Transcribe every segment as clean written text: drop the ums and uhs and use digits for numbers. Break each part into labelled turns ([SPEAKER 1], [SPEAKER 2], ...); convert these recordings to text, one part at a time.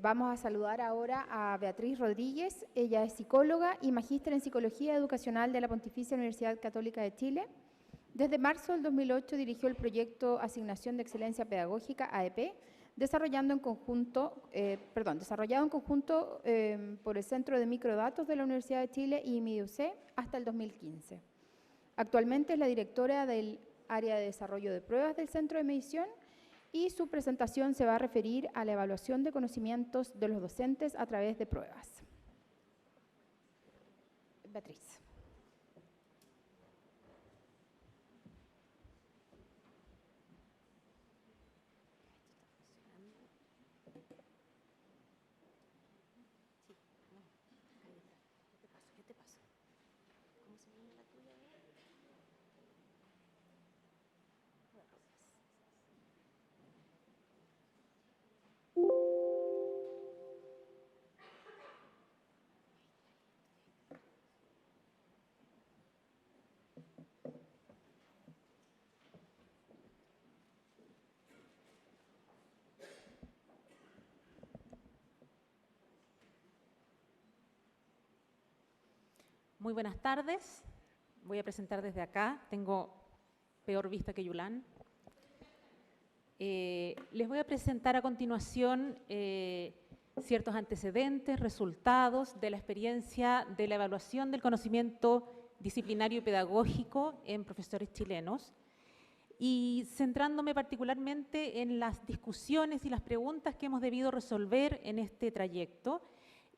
[SPEAKER 1] Vamos a saludar ahora a Beatriz Rodríguez. Ella es psicóloga y magíster en Psicología Educacional de la Pontificia Universidad Católica de Chile. Desde marzo del 2008 dirigió el proyecto Asignación de Excelencia Pedagógica, AEP, desarrollado en conjunto por el Centro de Microdatos de la Universidad de Chile y MIUC hasta el 2015. Actualmente es la directora del área de desarrollo de pruebas del Centro de Medición y su presentación se va a referir a la evaluación de conocimientos de los docentes a través de pruebas. Beatriz.
[SPEAKER 2] Muy buenas tardes. Voy a presentar desde acá. Tengo peor vista que Yulán. Les voy a presentar a continuación ciertos antecedentes, resultados de la experiencia de la evaluación del conocimiento disciplinario y pedagógico en profesores chilenos y centrándome particularmente en las discusiones y las preguntas que hemos debido resolver en este trayecto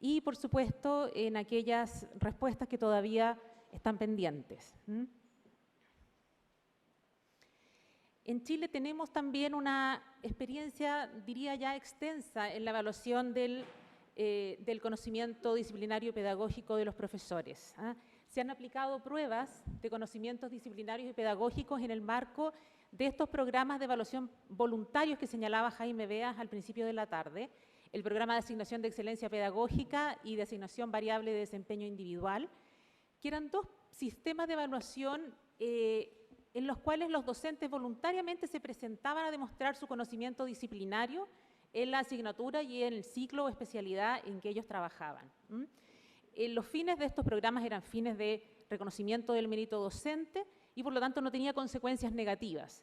[SPEAKER 2] y, por supuesto, en aquellas respuestas que todavía están pendientes. En Chile tenemos también una experiencia, diría ya, extensa en la evaluación del conocimiento disciplinario pedagógico de los profesores. Se han aplicado pruebas de conocimientos disciplinarios y pedagógicos en el marco de estos programas de evaluación voluntarios que señalaba Jaime Beas al principio de la tarde, el programa de asignación de excelencia pedagógica y de asignación variable de desempeño individual, que eran dos sistemas de evaluación en los cuales los docentes voluntariamente se presentaban a demostrar su conocimiento disciplinario en la asignatura y en el ciclo o especialidad en que ellos trabajaban. Los fines de estos programas eran fines de reconocimiento del mérito docente y por lo tanto no tenía consecuencias negativas.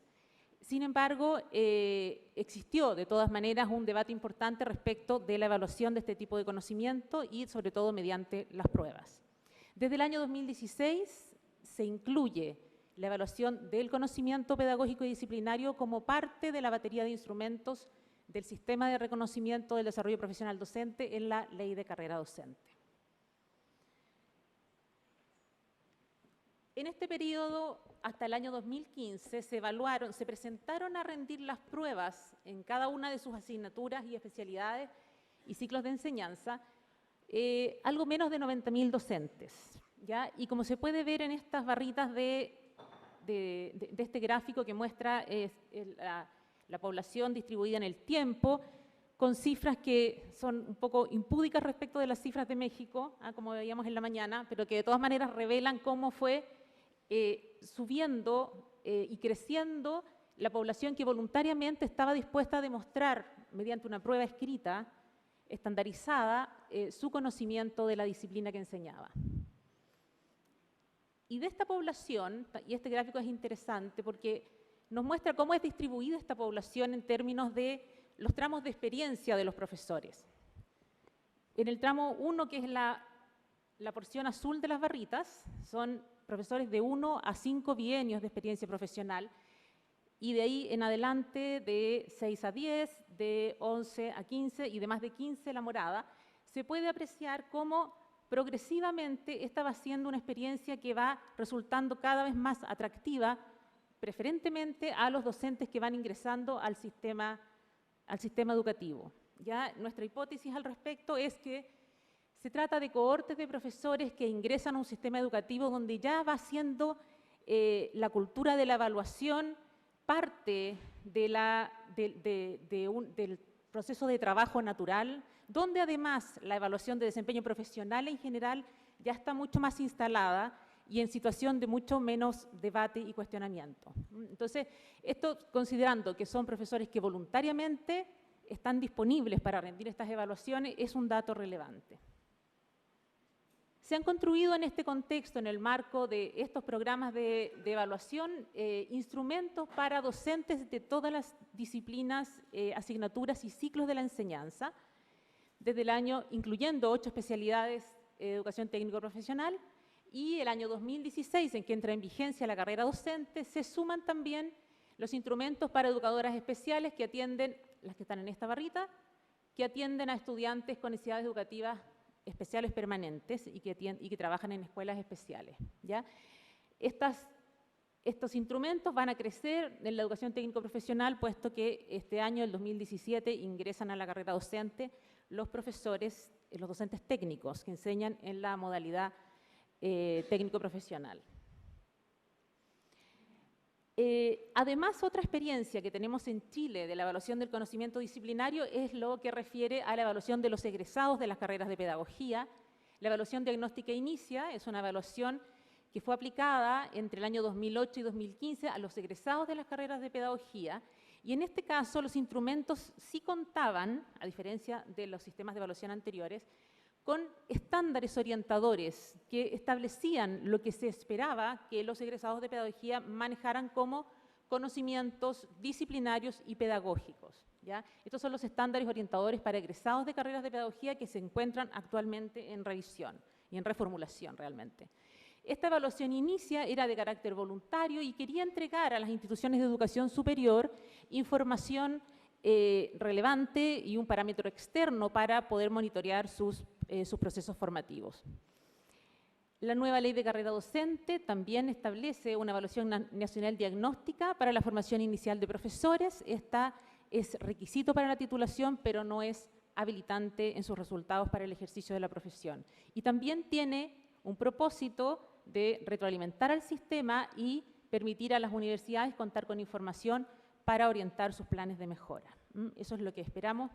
[SPEAKER 2] Sin embargo, existió de todas maneras un debate importante respecto de la evaluación de este tipo de conocimiento y sobre todo mediante las pruebas. Desde el año 2016 se incluye la evaluación del conocimiento pedagógico y disciplinario como parte de la batería de instrumentos del sistema de reconocimiento del desarrollo profesional docente en la Ley de Carrera Docente. En este periodo, hasta el año 2015, se presentaron a rendir las pruebas en cada una de sus asignaturas y especialidades y ciclos de enseñanza, algo menos de 90.000 docentes, ¿ya? Y como se puede ver en estas barritas de este gráfico que muestra la población distribuida en el tiempo, con cifras que son un poco impúdicas respecto de las cifras de México, como veíamos en la mañana, pero que de todas maneras revelan cómo fue subiendo y creciendo la población que voluntariamente estaba dispuesta a demostrar mediante una prueba escrita, estandarizada, su conocimiento de la disciplina que enseñaba. Y de esta población, y este gráfico es interesante porque nos muestra cómo es distribuida esta población en términos de los tramos de experiencia de los profesores. En el tramo 1, que es la porción azul de las barritas, son profesores de 1 a 5 bienios de experiencia profesional y de ahí en adelante de 6 a 10, de 11 a 15 y de más de 15 la morada, se puede apreciar cómo progresivamente esta va siendo una experiencia que va resultando cada vez más atractiva, preferentemente a los docentes que van ingresando al sistema educativo. Ya nuestra hipótesis al respecto es que se trata de cohortes de profesores que ingresan a un sistema educativo donde ya va siendo la cultura de la evaluación parte del proceso de trabajo natural, donde además la evaluación de desempeño profesional en general ya está mucho más instalada y en situación de mucho menos debate y cuestionamiento. Entonces, esto considerando que son profesores que voluntariamente están disponibles para rendir estas evaluaciones es un dato relevante. Se han construido en este contexto, en el marco de estos programas de evaluación, instrumentos para docentes de todas las disciplinas, asignaturas y ciclos de la enseñanza, desde el año, incluyendo 8 especialidades de educación técnico-profesional, y el año 2016, en que entra en vigencia la carrera docente, se suman también los instrumentos para educadoras especiales que atienden, las que están en esta barrita, que atienden a estudiantes con necesidades educativas especiales permanentes y que trabajan en escuelas especiales, ¿ya? Estos instrumentos van a crecer en la educación técnico-profesional, puesto que este año, el 2017, ingresan a la carrera docente los profesores, los docentes técnicos que enseñan en la modalidad técnico-profesional. Además, otra experiencia que tenemos en Chile de la evaluación del conocimiento disciplinario es lo que refiere a la evaluación de los egresados de las carreras de pedagogía. La evaluación diagnóstica inicia es una evaluación que fue aplicada entre el año 2008 y 2015 a los egresados de las carreras de pedagogía, y en este caso los instrumentos sí contaban, a diferencia de los sistemas de evaluación anteriores, con estándares orientadores que establecían lo que se esperaba que los egresados de pedagogía manejaran como conocimientos disciplinarios y pedagógicos, ¿ya? Estos son los estándares orientadores para egresados de carreras de pedagogía que se encuentran actualmente en revisión y en reformulación realmente. Esta evaluación inicia era de carácter voluntario y quería entregar a las instituciones de educación superior información relevante y un parámetro externo para poder monitorear sus procesos formativos. La nueva ley de carrera docente también establece una evaluación nacional diagnóstica para la formación inicial de profesores. Esta es requisito para la titulación, pero no es habilitante en sus resultados para el ejercicio de la profesión. Y también tiene un propósito de retroalimentar al sistema y permitir a las universidades contar con información para orientar sus planes de mejora. Eso es lo que esperamos,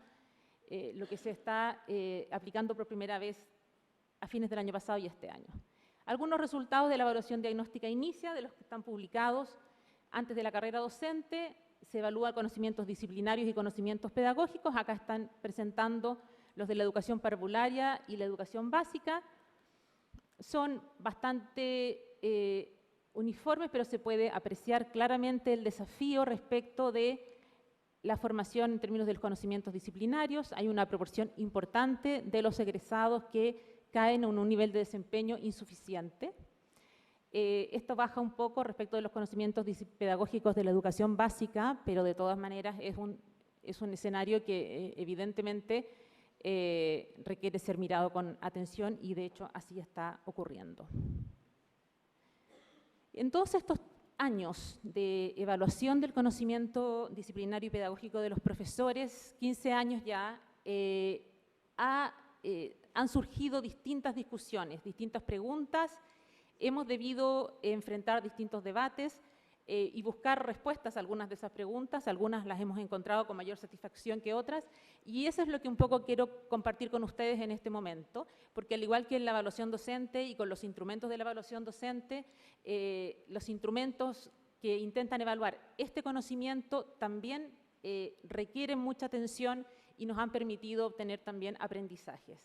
[SPEAKER 2] lo que se está aplicando por primera vez a fines del año pasado y este año. Algunos resultados de la evaluación diagnóstica inicia, de los que están publicados antes de la carrera docente. Se evalúan conocimientos disciplinarios y conocimientos pedagógicos. Acá están presentando los de la educación parvularia y la educación básica. Son bastante uniformes, pero se puede apreciar claramente el desafío respecto de la formación en términos de los conocimientos disciplinarios. Hay una proporción importante de los egresados que caen en un nivel de desempeño insuficiente. Esto baja un poco respecto de los conocimientos pedagógicos de la educación básica, pero de todas maneras es un escenario que evidentemente requiere ser mirado con atención y de hecho así está ocurriendo. En todos estos años de evaluación del conocimiento disciplinario y pedagógico de los profesores, 15 años ya, han surgido distintas discusiones, distintas preguntas. Hemos debido enfrentar distintos debates y buscar respuestas a algunas de esas preguntas. Algunas las hemos encontrado con mayor satisfacción que otras, y eso es lo que un poco quiero compartir con ustedes en este momento, porque al igual que en la evaluación docente y con los instrumentos de la evaluación docente, los instrumentos que intentan evaluar este conocimiento también requieren mucha atención y nos han permitido obtener también aprendizajes.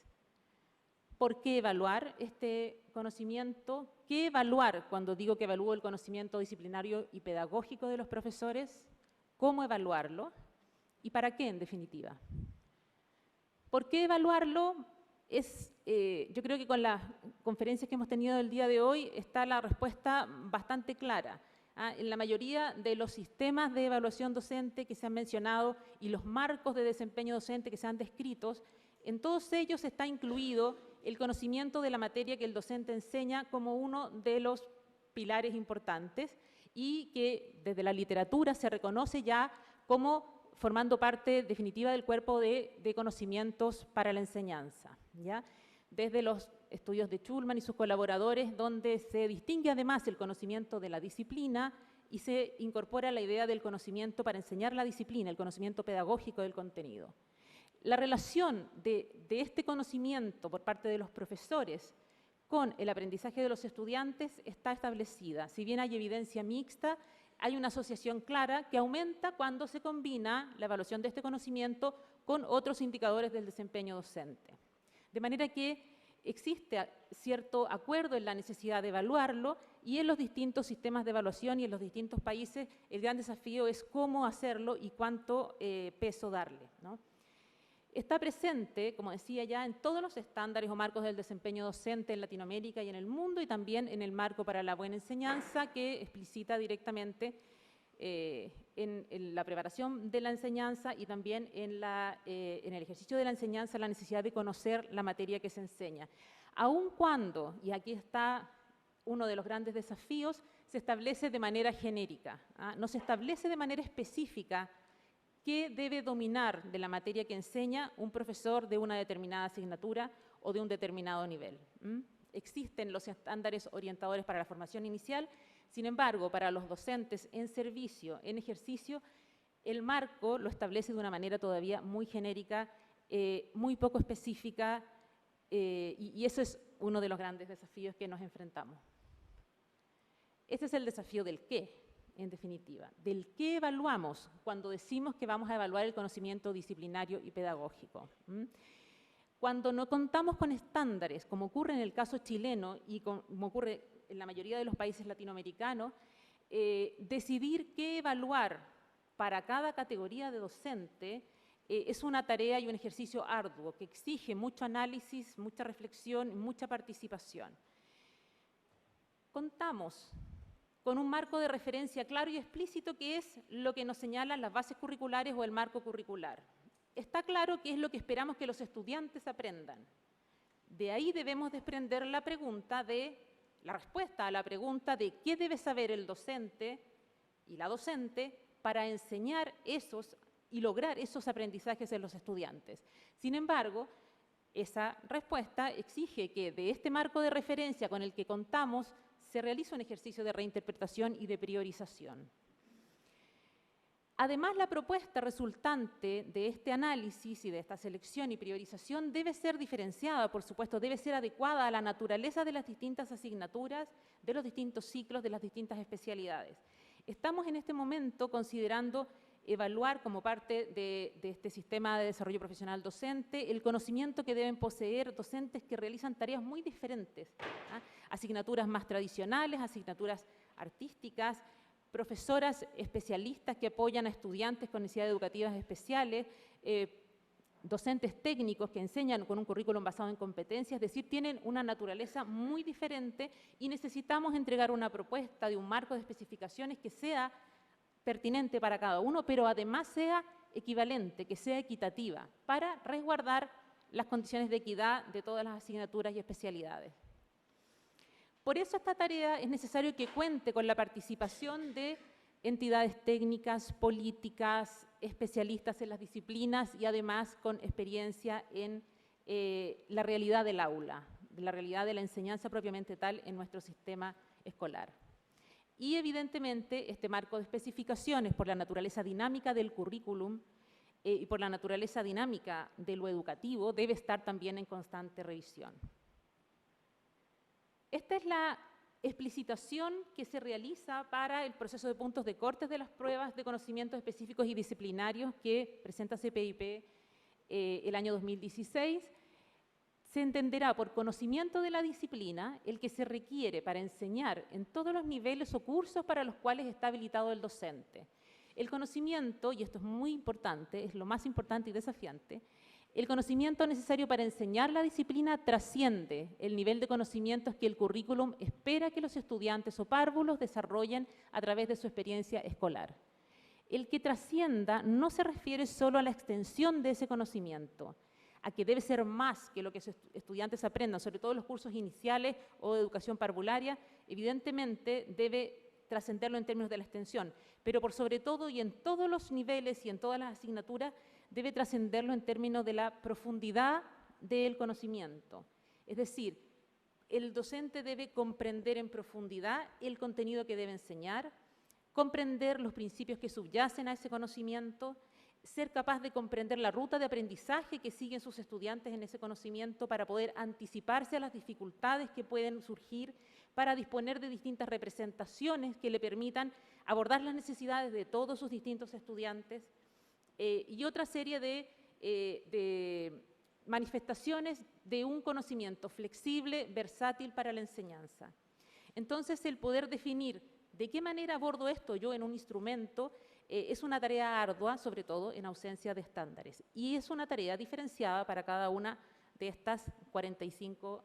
[SPEAKER 2] ¿Por qué evaluar este conocimiento? ¿Qué evaluar cuando digo que evalúo el conocimiento disciplinario y pedagógico de los profesores? ¿Cómo evaluarlo? ¿Y para qué, en definitiva? ¿Por qué evaluarlo? Yo creo que con las conferencias que hemos tenido el día de hoy está la respuesta bastante clara. En la mayoría de los sistemas de evaluación docente que se han mencionado y los marcos de desempeño docente que se han descrito, en todos ellos está incluido el conocimiento de la materia que el docente enseña como uno de los pilares importantes y que desde la literatura se reconoce ya como formando parte definitiva del cuerpo de conocimientos para la enseñanza, ¿ya? Desde los estudios de Schulman y sus colaboradores, donde se distingue además el conocimiento de la disciplina y se incorpora la idea del conocimiento para enseñar la disciplina, el conocimiento pedagógico del contenido. La relación de este conocimiento por parte de los profesores con el aprendizaje de los estudiantes está establecida. Si bien hay evidencia mixta, hay una asociación clara que aumenta cuando se combina la evaluación de este conocimiento con otros indicadores del desempeño docente. De manera que existe cierto acuerdo en la necesidad de evaluarlo, y en los distintos sistemas de evaluación y en los distintos países el gran desafío es cómo hacerlo y cuánto peso darle, ¿no? Está presente, como decía ya, en todos los estándares o marcos del desempeño docente en Latinoamérica y en el mundo, y también en el marco para la buena enseñanza, que explicita directamente en la preparación de la enseñanza y también en el ejercicio de la enseñanza la necesidad de conocer la materia que se enseña. Aun cuando, y aquí está uno de los grandes desafíos, se establece de manera genérica, ¿ah? No se establece de manera específica qué debe dominar de la materia que enseña un profesor de una determinada asignatura o de un determinado nivel. Existen los estándares orientadores para la formación inicial, sin embargo, para los docentes en servicio, en ejercicio, el marco lo establece de una manera todavía muy genérica, muy poco específica, y eso es uno de los grandes desafíos que nos enfrentamos. Este es el desafío del qué, en definitiva, del qué evaluamos cuando decimos que vamos a evaluar el conocimiento disciplinario y pedagógico. Cuando no contamos con estándares, como ocurre en el caso chileno y como ocurre en la mayoría de los países latinoamericanos, decidir qué evaluar para cada categoría de docente es una tarea y un ejercicio arduo que exige mucho análisis, mucha reflexión y mucha participación. Contamos con un marco de referencia claro y explícito que es lo que nos señalan las bases curriculares o el marco curricular. Está claro qué es lo que esperamos que los estudiantes aprendan. De ahí debemos desprender la respuesta a la pregunta de qué debe saber el docente y la docente para enseñar esos y lograr esos aprendizajes en los estudiantes. Sin embargo, esa respuesta exige que de este marco de referencia con el que contamos se realice un ejercicio de reinterpretación y de priorización. Además, la propuesta resultante de este análisis y de esta selección y priorización debe ser diferenciada, por supuesto, debe ser adecuada a la naturaleza de las distintas asignaturas, de los distintos ciclos, de las distintas especialidades. Estamos en este momento considerando evaluar como parte de este sistema de desarrollo profesional docente el conocimiento que deben poseer docentes que realizan tareas muy diferentes, ¿ah? Asignaturas más tradicionales, asignaturas artísticas, profesoras especialistas que apoyan a estudiantes con necesidades educativas especiales, docentes técnicos que enseñan con un currículum basado en competencias, es decir, tienen una naturaleza muy diferente y necesitamos entregar una propuesta de un marco de especificaciones que sea pertinente para cada uno, pero además sea equivalente, que sea equitativa, para resguardar las condiciones de equidad de todas las asignaturas y especialidades. Por eso esta tarea es necesario que cuente con la participación de entidades técnicas, políticas, especialistas en las disciplinas y además con experiencia en la realidad del aula, de la realidad de la enseñanza propiamente tal en nuestro sistema escolar. Y evidentemente este marco de especificaciones, por la naturaleza dinámica del currículum y por la naturaleza dinámica de lo educativo, debe estar también en constante revisión. Esta es la explicitación que se realiza para el proceso de puntos de cortes de las pruebas de conocimientos específicos y disciplinarios que presenta CPIP el año 2016. Se entenderá por conocimiento de la disciplina el que se requiere para enseñar en todos los niveles o cursos para los cuales está habilitado el docente. El conocimiento, y esto es muy importante, es lo más importante y desafiante, el conocimiento necesario para enseñar la disciplina trasciende el nivel de conocimientos que el currículum espera que los estudiantes o párvulos desarrollen a través de su experiencia escolar. El que trascienda no se refiere solo a la extensión de ese conocimiento, a que debe ser más que lo que sus estudiantes aprendan, sobre todo en los cursos iniciales o de educación parvularia, evidentemente debe trascenderlo en términos de la extensión, pero por sobre todo y en todos los niveles y en todas las asignaturas debe trascenderlo en términos de la profundidad del conocimiento. Es decir, el docente debe comprender en profundidad el contenido que debe enseñar, comprender los principios que subyacen a ese conocimiento, ser capaz de comprender la ruta de aprendizaje que siguen sus estudiantes en ese conocimiento para poder anticiparse a las dificultades que pueden surgir, para disponer de distintas representaciones que le permitan abordar las necesidades de todos sus distintos estudiantes, y otra serie de manifestaciones de un conocimiento flexible, versátil para la enseñanza. Entonces, el poder definir de qué manera abordo esto yo en un instrumento es una tarea ardua, sobre todo en ausencia de estándares, y es una tarea diferenciada para cada una de estas 45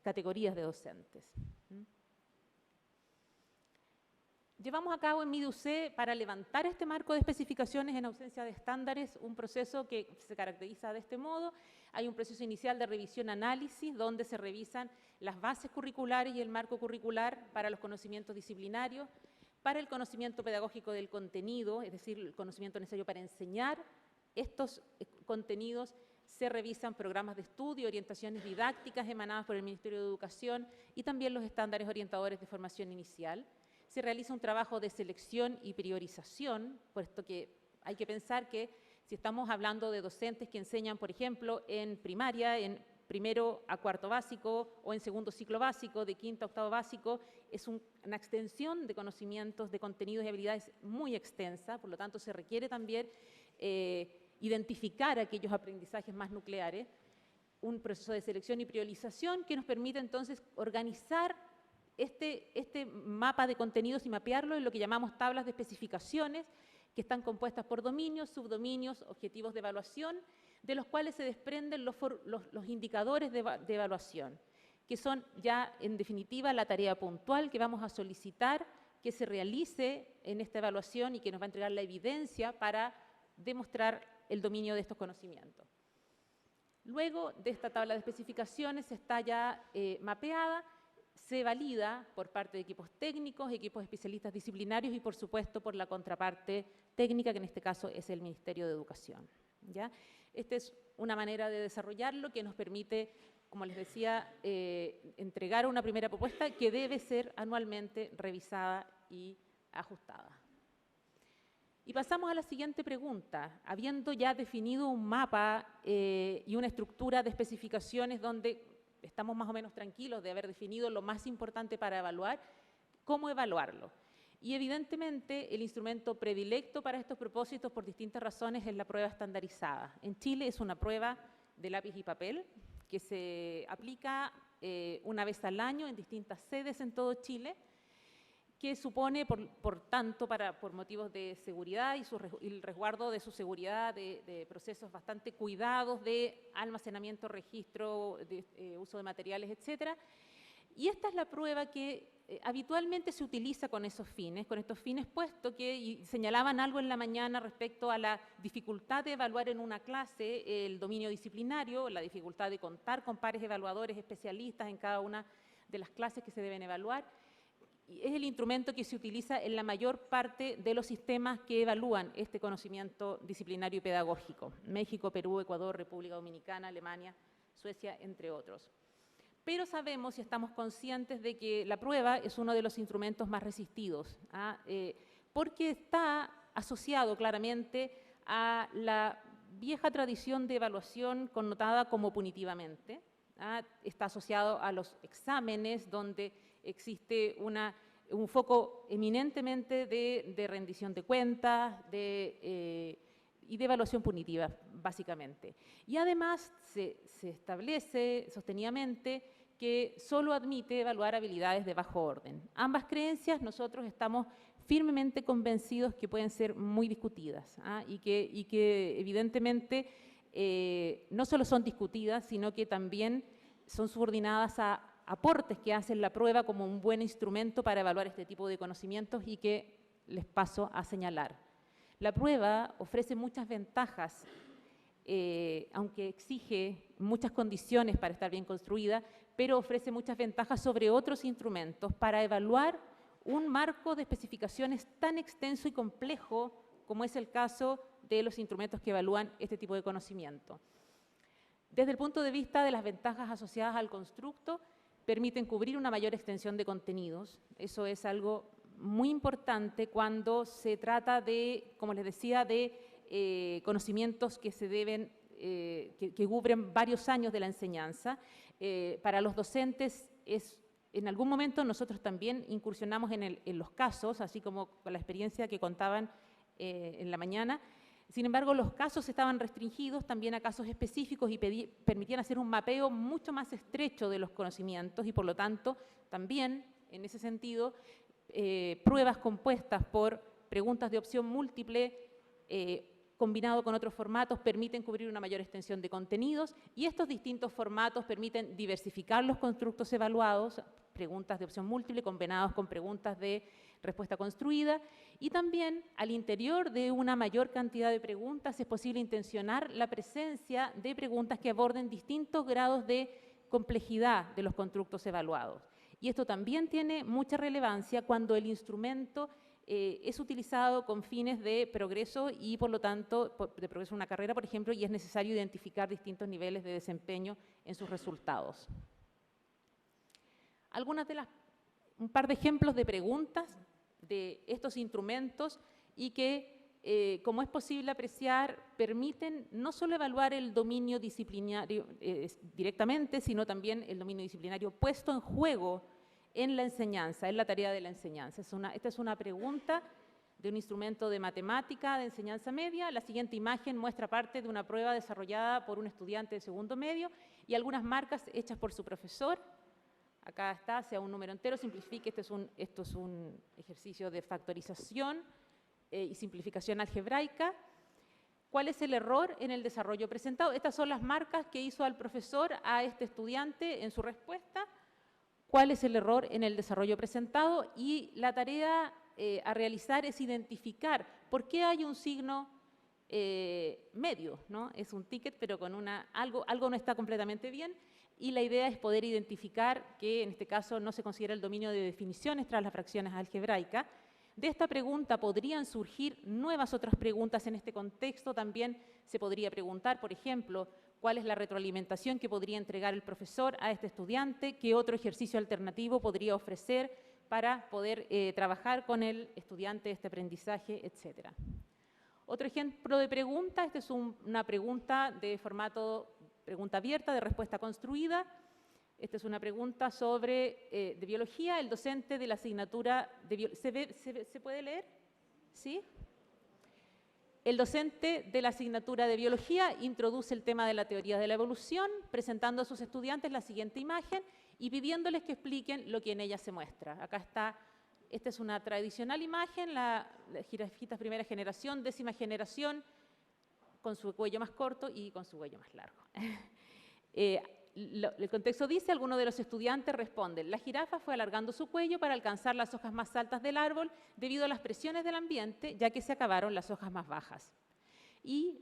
[SPEAKER 2] categorías de docentes. Llevamos a cabo en MIDUC, para levantar este marco de especificaciones en ausencia de estándares, un proceso que se caracteriza de este modo. Hay un proceso inicial de revisión-análisis, donde se revisan las bases curriculares y el marco curricular para los conocimientos disciplinarios, para el conocimiento pedagógico del contenido, es decir, el conocimiento necesario para enseñar estos contenidos. Se revisan programas de estudio, orientaciones didácticas emanadas por el Ministerio de Educación y también los estándares orientadores de formación inicial. Se realiza un trabajo de selección y priorización, puesto que hay que pensar que si estamos hablando de docentes que enseñan, por ejemplo, en primaria, en primero a cuarto básico o en segundo ciclo básico, de quinto a octavo básico, es una extensión de conocimientos, de contenidos y habilidades muy extensa, por lo tanto se requiere también identificar aquellos aprendizajes más nucleares, un proceso de selección y priorización que nos permite entonces organizar este mapa de contenidos y mapearlo en lo que llamamos tablas de especificaciones, que están compuestas por dominios, subdominios, objetivos de evaluación, de los cuales se desprenden los indicadores de evaluación, que son ya en definitiva la tarea puntual que vamos a solicitar que se realice en esta evaluación y que nos va a entregar la evidencia para demostrar el dominio de estos conocimientos. Luego de esta tabla de especificaciones está ya mapeada, se valida por parte de equipos técnicos, equipos especialistas disciplinarios y, por supuesto, por la contraparte técnica, que en este caso es el Ministerio de Educación, ¿ya? Esta es una manera de desarrollarlo que nos permite, como les decía, entregar una primera propuesta que debe ser anualmente revisada y ajustada. Y pasamos a la siguiente pregunta. Habiendo ya definido un mapa y una estructura de especificaciones donde estamos más o menos tranquilos de haber definido lo más importante para evaluar, ¿cómo evaluarlo? Y evidentemente el instrumento predilecto para estos propósitos por distintas razones es la prueba estandarizada. En Chile es una prueba de lápiz y papel que se aplica una vez al año en distintas sedes en todo Chile, que supone, por tanto, por motivos de seguridad y el resguardo de su seguridad, de procesos bastante cuidados de almacenamiento, registro, de uso de materiales, etcétera. Y esta es la prueba que habitualmente se utiliza con estos fines, puesto que señalaban algo en la mañana respecto a la dificultad de evaluar en una clase el dominio disciplinario, la dificultad de contar con pares evaluadores especialistas en cada una de las clases que se deben evaluar. Es el instrumento que se utiliza en la mayor parte de los sistemas que evalúan este conocimiento disciplinario y pedagógico: México, Perú, Ecuador, República Dominicana, Alemania, Suecia, entre otros. Pero sabemos y estamos conscientes de que la prueba es uno de los instrumentos más resistidos, porque está asociado claramente a la vieja tradición de evaluación connotada como punitivamente. Está asociado a los exámenes, donde existe un foco eminentemente de rendición de cuentas y de evaluación punitiva, básicamente. Y además se establece sostenidamente que solo admite evaluar habilidades de bajo orden. Ambas creencias nosotros estamos firmemente convencidos que pueden ser muy discutidas, y que evidentemente no solo son discutidas, sino que también son subordinadas a aportes que hacen la prueba como un buen instrumento para evaluar este tipo de conocimientos y que les paso a señalar. La prueba ofrece muchas ventajas, aunque exige muchas condiciones para estar bien construida, pero ofrece muchas ventajas sobre otros instrumentos para evaluar un marco de especificaciones tan extenso y complejo como es el caso de los instrumentos que evalúan este tipo de conocimiento. Desde el punto de vista de las ventajas asociadas al constructo, permiten cubrir una mayor extensión de contenidos. Eso es algo muy importante cuando se trata de, como les decía, de conocimientos que se deben, que cubren varios años de la enseñanza. Para los docentes en algún momento nosotros también incursionamos en los casos, así como con la experiencia que contaban en la mañana. Sin embargo, los casos estaban restringidos también a casos específicos y permitían hacer un mapeo mucho más estrecho de los conocimientos y, por lo tanto, también, en ese sentido, pruebas compuestas por preguntas de opción múltiple combinado con otros formatos permiten cubrir una mayor extensión de contenidos y estos distintos formatos permiten diversificar los constructos evaluados, preguntas de opción múltiple combinados con preguntas de respuesta construida y también al interior de una mayor cantidad de preguntas es posible intencionar la presencia de preguntas que aborden distintos grados de complejidad de los constructos evaluados. Y esto también tiene mucha relevancia cuando el instrumento es utilizado con fines de progreso y, por lo tanto, de progreso en una carrera, por ejemplo, y es necesario identificar distintos niveles de desempeño en sus resultados. Un par de ejemplos de preguntas de estos instrumentos y que, como es posible apreciar, permiten no solo evaluar el dominio disciplinario directamente, sino también el dominio disciplinario puesto en juego en la enseñanza, en la tarea de la enseñanza. Esta es una pregunta de un instrumento de matemática de enseñanza media. La siguiente imagen muestra parte de una prueba desarrollada por un estudiante de segundo medio y algunas marcas hechas por su profesor. Acá está, sea un número entero, simplifique, esto es un ejercicio de factorización y simplificación algebraica. ¿Cuál es el error en el desarrollo presentado? Estas son las marcas que hizo al profesor a este estudiante en su respuesta. ¿Cuál es el error en el desarrollo presentado? Y la tarea a realizar es identificar por qué hay un signo medio, ¿no? Es un ticket, pero con algo no está completamente bien. Y la idea es poder identificar que en este caso no se considera el dominio de definiciones tras las fracciones algebraicas. De esta pregunta podrían surgir nuevas otras preguntas en este contexto. También se podría preguntar, por ejemplo, cuál es la retroalimentación que podría entregar el profesor a este estudiante, qué otro ejercicio alternativo podría ofrecer para poder trabajar con el estudiante este aprendizaje, etc. Otro ejemplo de pregunta, esta es una pregunta de formato pregunta abierta de respuesta construida. Esta es una pregunta de biología. El docente de la asignatura de biología, ¿se puede leer? ¿Sí? El docente de la asignatura de biología introduce el tema de la teoría de la evolución, presentando a sus estudiantes la siguiente imagen y pidiéndoles que expliquen lo que en ella se muestra. Acá está, esta es una tradicional imagen, la jirafita primera generación, décima generación, con su cuello más corto y con su cuello más largo. El contexto dice, algunos de los estudiantes responden, la jirafa fue alargando su cuello para alcanzar las hojas más altas del árbol debido a las presiones del ambiente, ya que se acabaron las hojas más bajas. Y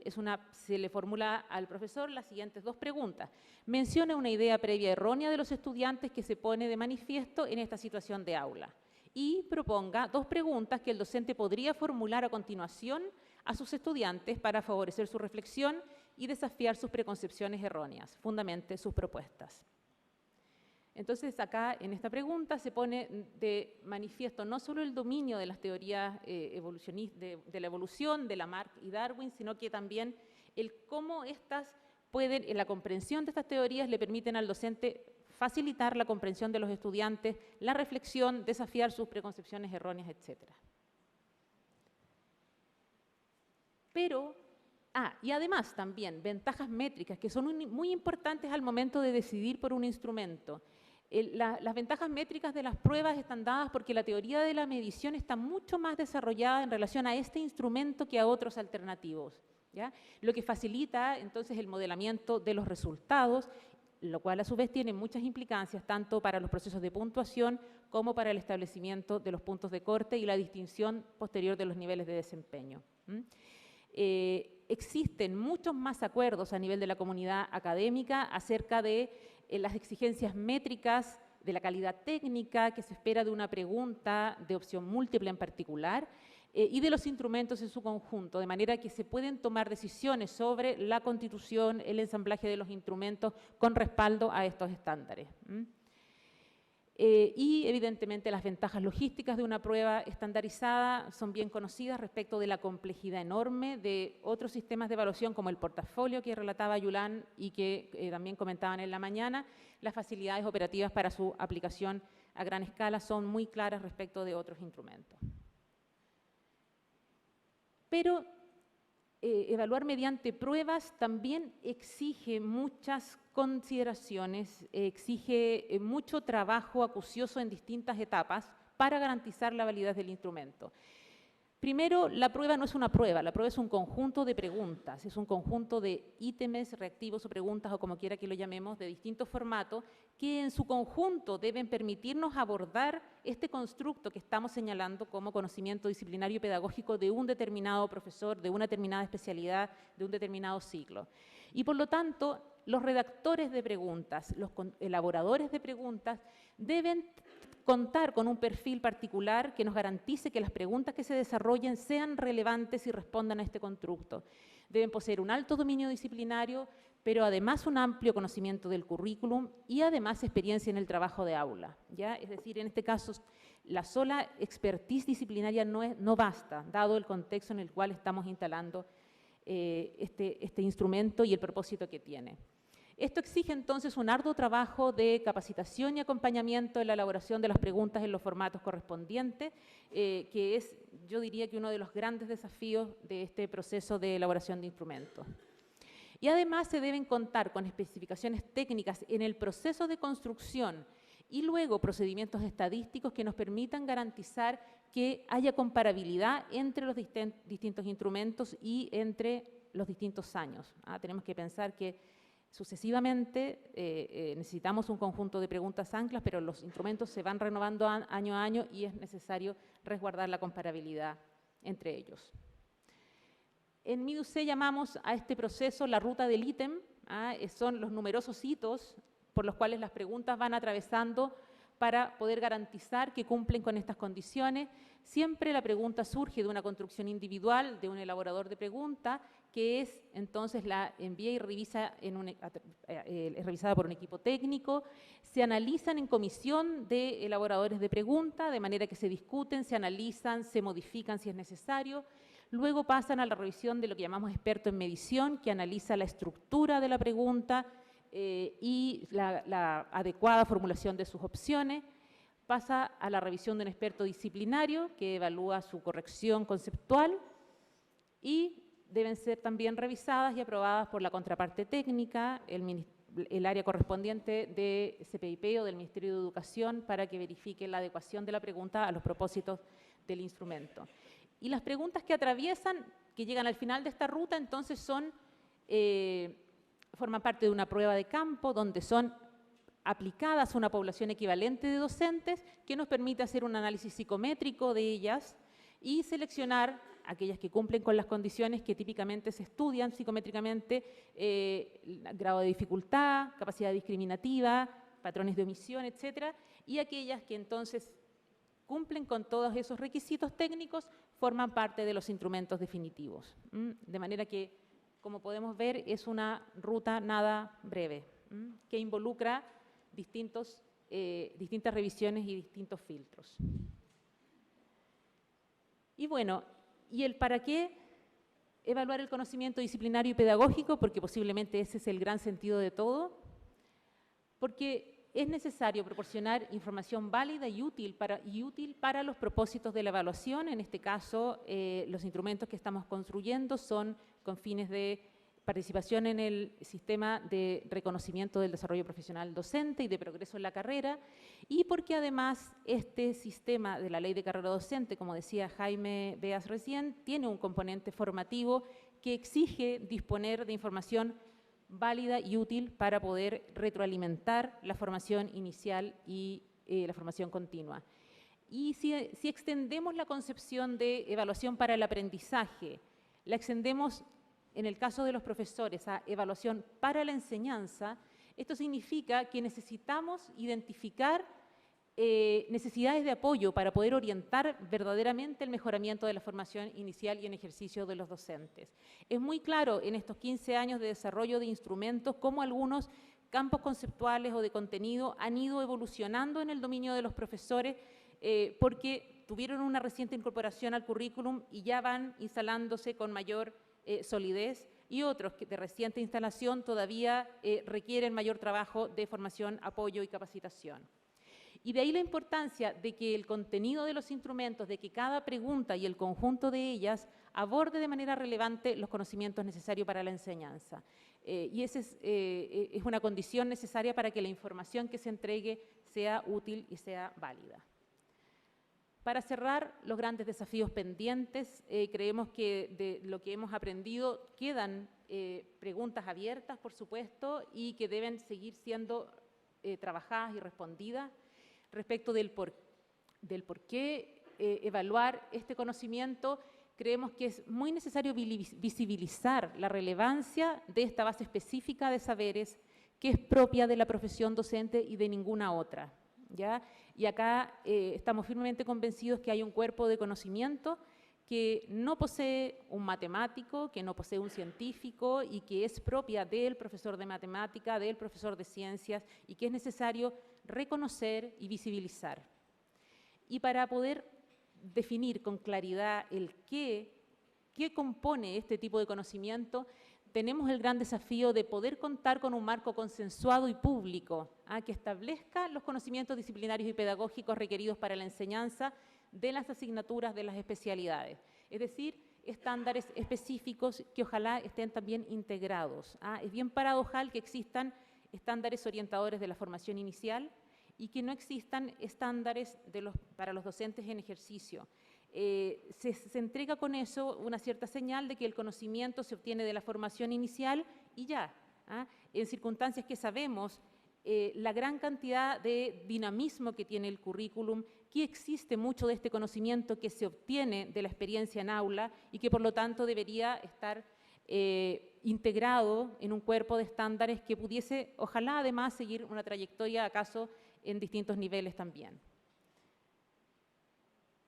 [SPEAKER 2] se le formula al profesor las siguientes dos preguntas. Menciona una idea previa errónea de los estudiantes que se pone de manifiesto en esta situación de aula. Y proponga dos preguntas que el docente podría formular a continuación a sus estudiantes para favorecer su reflexión y desafiar sus preconcepciones erróneas, fundamente sus propuestas. Entonces, acá en esta pregunta se pone de manifiesto no solo el dominio de las teorías de la evolución, de Lamarck y Darwin, sino que también el cómo la comprensión de estas teorías le permiten al docente facilitar la comprensión de los estudiantes, la reflexión, desafiar sus preconcepciones erróneas, etc. Y además también ventajas métricas que son muy importantes al momento de decidir por un instrumento. Las ventajas métricas de las pruebas están dadas porque la teoría de la medición está mucho más desarrollada en relación a este instrumento que a otros alternativos, ¿ya? Lo que facilita entonces el modelamiento de los resultados, lo cual a su vez tiene muchas implicancias tanto para los procesos de puntuación como para el establecimiento de los puntos de corte y la distinción posterior de los niveles de desempeño. Existen muchos más acuerdos a nivel de la comunidad académica acerca de las exigencias métricas, de la calidad técnica que se espera de una pregunta de opción múltiple en particular, y de los instrumentos en su conjunto, de manera que se pueden tomar decisiones sobre la constitución, el ensamblaje de los instrumentos con respaldo a estos estándares. Y evidentemente las ventajas logísticas de una prueba estandarizada son bien conocidas respecto de la complejidad enorme de otros sistemas de evaluación como el portafolio que relataba Yulán y que también comentaban en la mañana. Las facilidades operativas para su aplicación a gran escala son muy claras respecto de otros instrumentos. Pero evaluar mediante pruebas también exige muchas consideraciones, exige mucho trabajo acucioso en distintas etapas para garantizar la validez del instrumento. Primero, la prueba no es una prueba, la prueba es un conjunto de preguntas, es un conjunto de ítems, reactivos o preguntas, o como quiera que lo llamemos, de distintos formatos, que en su conjunto deben permitirnos abordar este constructo que estamos señalando como conocimiento disciplinario y pedagógico de un determinado profesor, de una determinada especialidad, de un determinado ciclo. Y por lo tanto, los redactores de preguntas, los elaboradores de preguntas, deben contar con un perfil particular que nos garantice que las preguntas que se desarrollen sean relevantes y respondan a este constructo. Deben poseer un alto dominio disciplinario, pero además un amplio conocimiento del currículum y además experiencia en el trabajo de aula, ¿ya? Es decir, en este caso, la sola expertise disciplinaria no basta, dado el contexto en el cual estamos instalando este instrumento y el propósito que tiene. Esto exige entonces un arduo trabajo de capacitación y acompañamiento en la elaboración de las preguntas en los formatos correspondientes, que es, yo diría que uno de los grandes desafíos de este proceso de elaboración de instrumentos. Y además se deben contar con especificaciones técnicas en el proceso de construcción y luego procedimientos estadísticos que nos permitan garantizar que haya comparabilidad entre los distintos instrumentos y entre los distintos años. Tenemos que pensar que sucesivamente necesitamos un conjunto de preguntas anclas, pero los instrumentos se van renovando año a año y es necesario resguardar la comparabilidad entre ellos. En MIDUC llamamos a este proceso la ruta del ítem, son los numerosos hitos por los cuales las preguntas van atravesando para poder garantizar que cumplen con estas condiciones. Siempre la pregunta surge de una construcción individual de un elaborador de pregunta, que es entonces la envía y revisa es revisada por un equipo técnico, se analizan en comisión de elaboradores de pregunta, de manera que se discuten, se analizan, se modifican si es necesario, luego pasan a la revisión de lo que llamamos experto en medición, que analiza la estructura de la pregunta y la adecuada formulación de sus opciones, pasa a la revisión de un experto disciplinario que evalúa su corrección conceptual y deben ser también revisadas y aprobadas por la contraparte técnica, el área correspondiente de CPIP o del Ministerio de Educación para que verifique la adecuación de la pregunta a los propósitos del instrumento. Y las preguntas que atraviesan, que llegan al final de esta ruta, entonces forman parte de una prueba de campo donde son aplicadas a una población equivalente de docentes que nos permite hacer un análisis psicométrico de ellas y seleccionar aquellas que cumplen con las condiciones que típicamente se estudian psicométricamente, grado de dificultad, capacidad discriminativa, patrones de omisión, etcétera, y aquellas que entonces cumplen con todos esos requisitos técnicos, forman parte de los instrumentos definitivos. De manera que, como podemos ver, es una ruta nada breve, que involucra distintas revisiones y distintos filtros. Y bueno, ¿y el para qué evaluar el conocimiento disciplinario y pedagógico? Porque posiblemente ese es el gran sentido de todo. Porque es necesario proporcionar información válida y útil para los propósitos de la evaluación. En este caso, los instrumentos que estamos construyendo son con fines de participación en el sistema de reconocimiento del desarrollo profesional docente y de progreso en la carrera, y porque además este sistema de la ley de carrera docente, como decía Jaime Beas recién, tiene un componente formativo que exige disponer de información válida y útil para poder retroalimentar la formación inicial y la formación continua. Y si extendemos la concepción de evaluación para el aprendizaje, la extendemos en el caso de los profesores a evaluación para la enseñanza, esto significa que necesitamos identificar necesidades de apoyo para poder orientar verdaderamente el mejoramiento de la formación inicial y en ejercicio de los docentes. Es muy claro en estos 15 años de desarrollo de instrumentos cómo algunos campos conceptuales o de contenido han ido evolucionando en el dominio de los profesores porque tuvieron una reciente incorporación al currículum y ya van instalándose con mayor solidez, y otros que de reciente instalación todavía requieren mayor trabajo de formación, apoyo y capacitación. Y de ahí la importancia de que el contenido de los instrumentos, de que cada pregunta y el conjunto de ellas aborde de manera relevante los conocimientos necesarios para la enseñanza. Y esa es una condición necesaria para que la información que se entregue sea útil y sea válida. Para cerrar, los grandes desafíos pendientes, creemos que de lo que hemos aprendido quedan preguntas abiertas, por supuesto, y que deben seguir siendo trabajadas y respondidas respecto del por qué evaluar este conocimiento. Creemos que es muy necesario visibilizar la relevancia de esta base específica de saberes que es propia de la profesión docente y de ninguna otra, ¿ya? Y acá estamos firmemente convencidos que hay un cuerpo de conocimiento que no posee un matemático, que no posee un científico y que es propia del profesor de matemática, del profesor de ciencias, y que es necesario reconocer y visibilizar. Y para poder definir con claridad el qué compone este tipo de conocimiento, tenemos el gran desafío de poder contar con un marco consensuado y público que establezca los conocimientos disciplinarios y pedagógicos requeridos para la enseñanza de las asignaturas de las especialidades. Es decir, estándares específicos que ojalá estén también integrados. Es bien paradojal que existan estándares orientadores de la formación inicial y que no existan estándares para los docentes en ejercicio. Se entrega con eso una cierta señal de que el conocimiento se obtiene de la formación inicial y ya. En circunstancias que sabemos la gran cantidad de dinamismo que tiene el currículum, que existe mucho de este conocimiento que se obtiene de la experiencia en aula y que por lo tanto debería estar integrado en un cuerpo de estándares que pudiese, ojalá además, seguir una trayectoria acaso en distintos niveles también.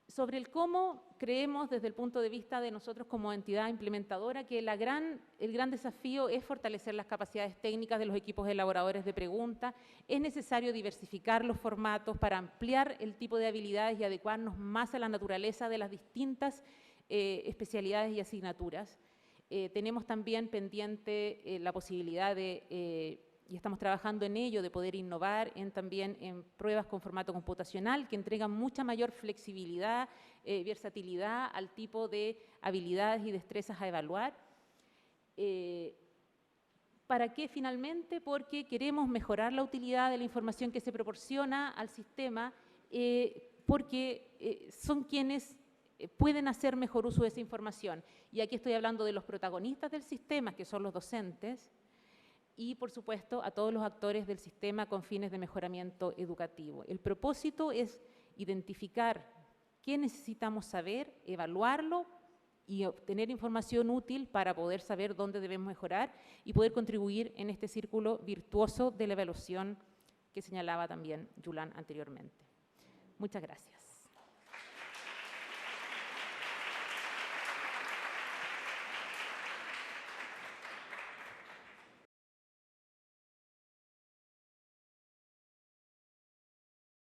[SPEAKER 2] Sobre el cómo, creemos desde el punto de vista de nosotros como entidad implementadora que el gran desafío es fortalecer las capacidades técnicas de los equipos elaboradores de preguntas. Es necesario diversificar los formatos para ampliar el tipo de habilidades y adecuarnos más a la naturaleza de las distintas especialidades y asignaturas. Tenemos también pendiente la posibilidad de y estamos trabajando en ello, de poder innovar también en pruebas con formato computacional que entregan mucha mayor flexibilidad, versatilidad al tipo de habilidades y destrezas a evaluar. ¿Para qué finalmente? Porque queremos mejorar la utilidad de la información que se proporciona al sistema, porque son quienes pueden hacer mejor uso de esa información. Y aquí estoy hablando de los protagonistas del sistema, que son los docentes, y, por supuesto, a todos los actores del sistema con fines de mejoramiento educativo. El propósito es identificar qué necesitamos saber, evaluarlo y obtener información útil para poder saber dónde debemos mejorar y poder contribuir en este círculo virtuoso de la evaluación que señalaba también Yulán anteriormente. Muchas gracias.